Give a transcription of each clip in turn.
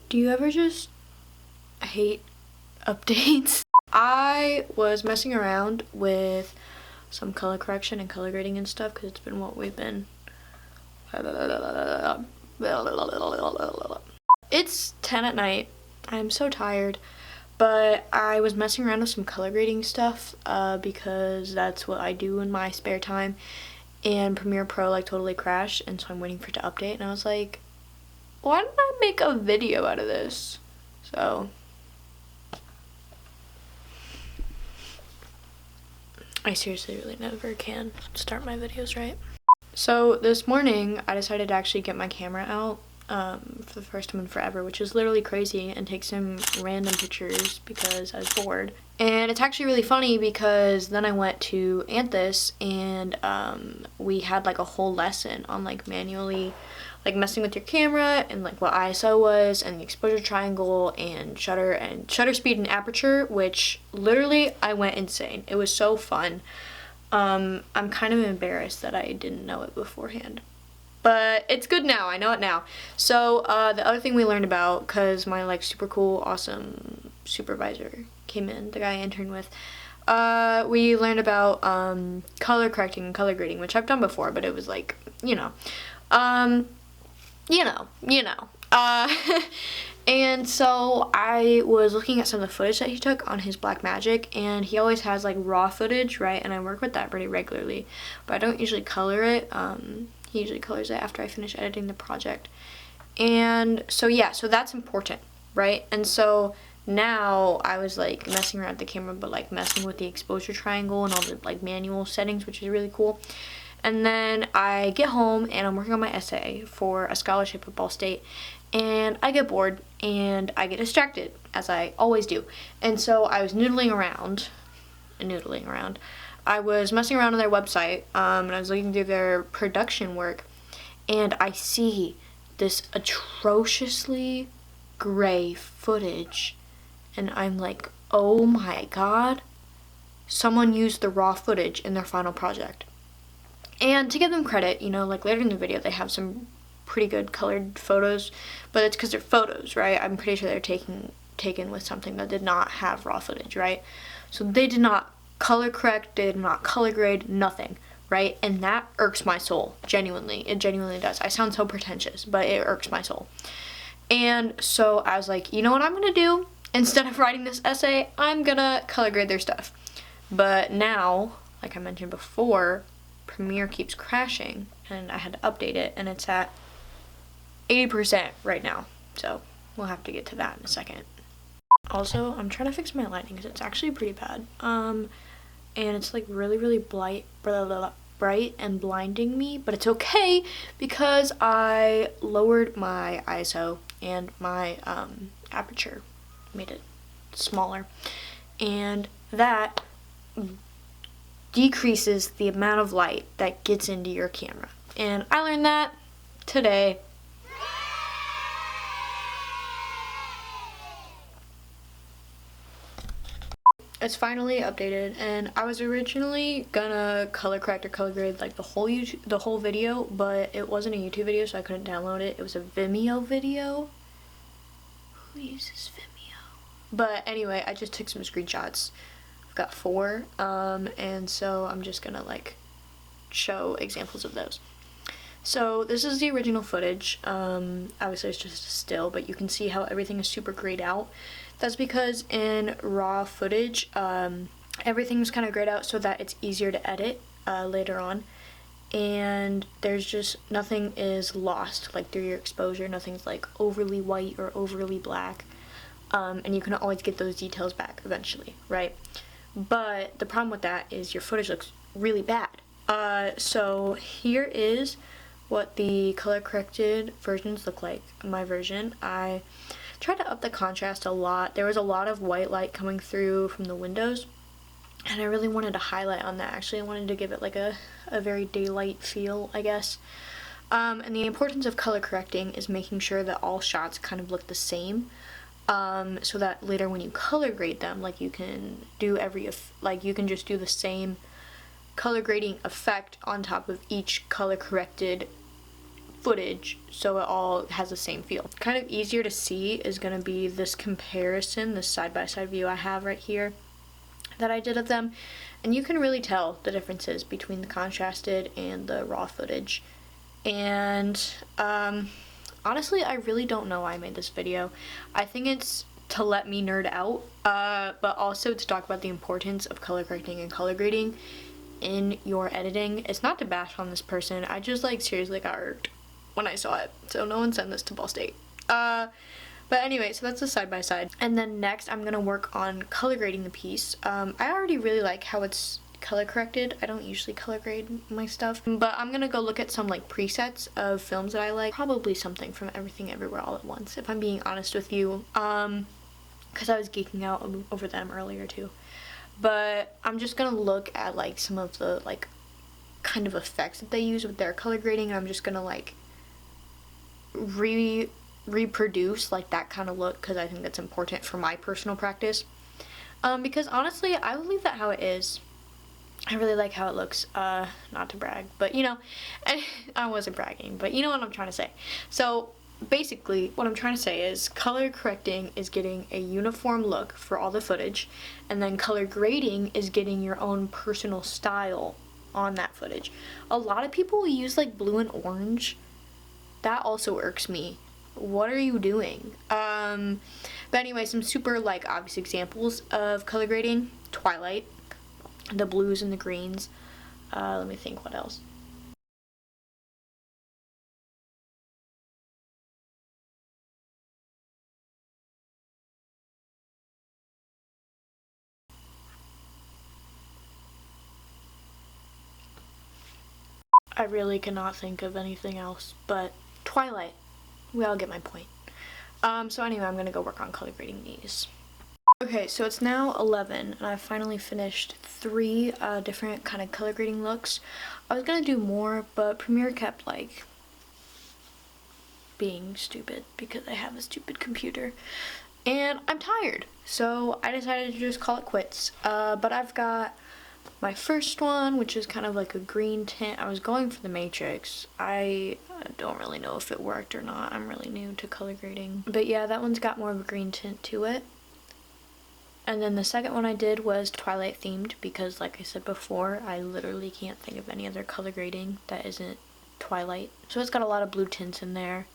Do you ever just hate updates? I was messing around with some color correction and color grading and stuff because it's been what we've been. It's 10 at night. I'm so tired. But I was messing around with some color grading stuff because that's what I do in my spare time. And Premiere Pro like totally crashed, and so I'm waiting for it to update. And I was like, why don't I make a video out of this? So I seriously really never can start my videos right. So this morning I decided to actually get my camera out for the first time in forever, which is literally crazy, and take some random pictures because I was bored. And it's actually really funny because then I went to Anthus and we had like a whole lesson on like manually like messing with your camera and like what ISO was and the exposure triangle and shutter speed and aperture, which literally I went insane. It was so fun. I'm kind of embarrassed that I didn't know it beforehand. But it's good now, I know it now. So the other thing we learned about, because my like super cool, awesome supervisor came in, the guy I interned with, we learned about color correcting and color grading, which I've done before, but it was like, and so I was looking at some of the footage that he took on his Blackmagic, and he always has like raw footage, right? And I work with that pretty regularly, but I don't usually color it. He usually colors it after I finish editing the project. And so yeah, so that's important, right? And so now I was like messing around with the camera, but like messing with the exposure triangle and all the like manual settings, which is really cool. And then I get home and I'm working on my essay for a scholarship at Ball State, and I get bored and I get distracted, as I always do. And so I was noodling around. I was messing around on their website, and I was looking through their production work, and I see this atrociously gray footage, and I'm like, oh my god, someone used the raw footage in their final project. And to give them credit, like later in the video they have some pretty good colored photos, but it's because they're photos, right? I'm pretty sure they're taken with something that did not have raw footage, right? So they did not color correct, they did not color grade, nothing, right? And that irks my soul, genuinely. It genuinely does. I sound so pretentious, but it irks my soul. And so I was like, you know what I'm gonna do? Instead of writing this essay, I'm gonna color grade their stuff. But now, like I mentioned before, Premiere keeps crashing, and I had to update it, and it's at 80% right now. So we'll have to get to that in a second. Also, I'm trying to fix my lighting because it's actually pretty bad. And it's like really bright and blinding me, but it's okay because I lowered my ISO and my aperture, made it smaller, and that decreases the amount of light that gets into your camera. And I learned that today. It's finally updated, and I was originally gonna color correct or color grade like the whole video, but it wasn't a YouTube video, so I couldn't download it. It was a Vimeo video. Who uses Vimeo? But anyway, I just took some screenshots. I've got 4, and so I'm just gonna like show examples of those. So this is the original footage. Obviously it's just a still, but you can see how everything is super grayed out. That's because in raw footage, everything's kind of grayed out so that it's easier to edit later on. And there's just, nothing is lost, like through your exposure, nothing's like overly white or overly black. And you can always get those details back eventually, right? But the problem with that is your footage looks really bad. So here is what the color corrected versions look like. My version, I tried to up the contrast a lot. There was a lot of white light coming through from the windows, and I really wanted to highlight on that. Actually, I wanted to give it like a very daylight feel, I guess. And the importance of color correcting is making sure that all shots kind of look the same, so that later when you color grade them, like you can do you can just do the same color grading effect on top of each color corrected footage so it all has the same feel. Kind of easier to see is going to be this comparison, this side-by-side view I have right here that I did of them, and you can really tell the differences between the contrasted and the raw footage. And honestly, I really don't know why I made this video. I think it's to let me nerd out, but also to talk about the importance of color correcting and color grading in your editing. It's not to bash on this person, I just like seriously got irked when I saw it, so no one send this to Ball State. But anyway, so that's the side-by-side. And then next I'm gonna work on color grading the piece. I already really like how it's color corrected. I don't usually color grade my stuff, but I'm gonna go look at some like presets of films that I like. Probably something from Everything Everywhere All at Once, if I'm being honest with you, because I was geeking out over them earlier too. But I'm just gonna look at like some of the like kind of effects that they use with their color grading, and I'm just gonna like reproduce like that kind of look, because I think that's important for my personal practice. Because honestly, I would leave that how it is. I really like how it looks, not to brag, but you know, I wasn't bragging, but you know what I'm trying to say. So basically what I'm trying to say is color correcting is getting a uniform look for all the footage, and then color grading is getting your own personal style on that footage. A lot of people use like blue and orange. That also irks me. What are you doing? But anyway, some super like obvious examples of color grading: Twilight, the blues and the greens. Let me think what else. I really cannot think of anything else, but Twilight. We all get my point. So anyway, I'm gonna go work on color grading these. Okay, so it's now 11, and I've finally finished 3 different kind of color grading looks. I was gonna do more, but Premiere kept like being stupid because I have a stupid computer, and I'm tired, so I decided to just call it quits. But I've got my first one, which is kind of like a green tint. I was going for the Matrix. I don't really know if it worked or not. I'm really new to color grading. But yeah, that one's got more of a green tint to it. And then the second one I did was Twilight themed, because like I said before, I literally can't think of any other color grading that isn't Twilight. So it's got a lot of blue tints in there.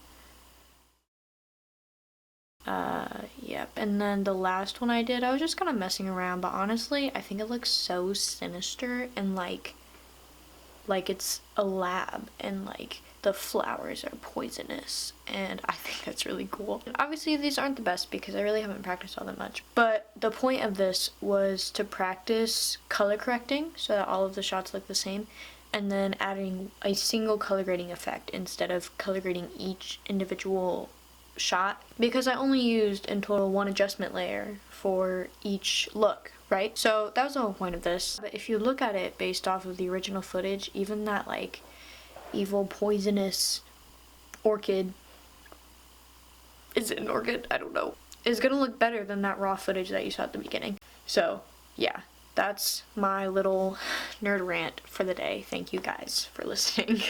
Yep. And then the last one I did, I was just kind of messing around, but honestly, I think it looks so sinister and like it's a lab, and like the flowers are poisonous, and I think that's really cool. And obviously these aren't the best because I really haven't practiced all that much, but the point of this was to practice color correcting so that all of the shots look the same, and then adding a single color grading effect instead of color grading each individual shot, because I only used in total 1 adjustment layer for each look, right? So that was the whole point of this. But if you look at it based off of the original footage, even that like evil poisonous orchid, is it an orchid? I don't know, is gonna look better than that raw footage that you saw at the beginning. So yeah, that's my little nerd rant for the day. Thank you guys for listening.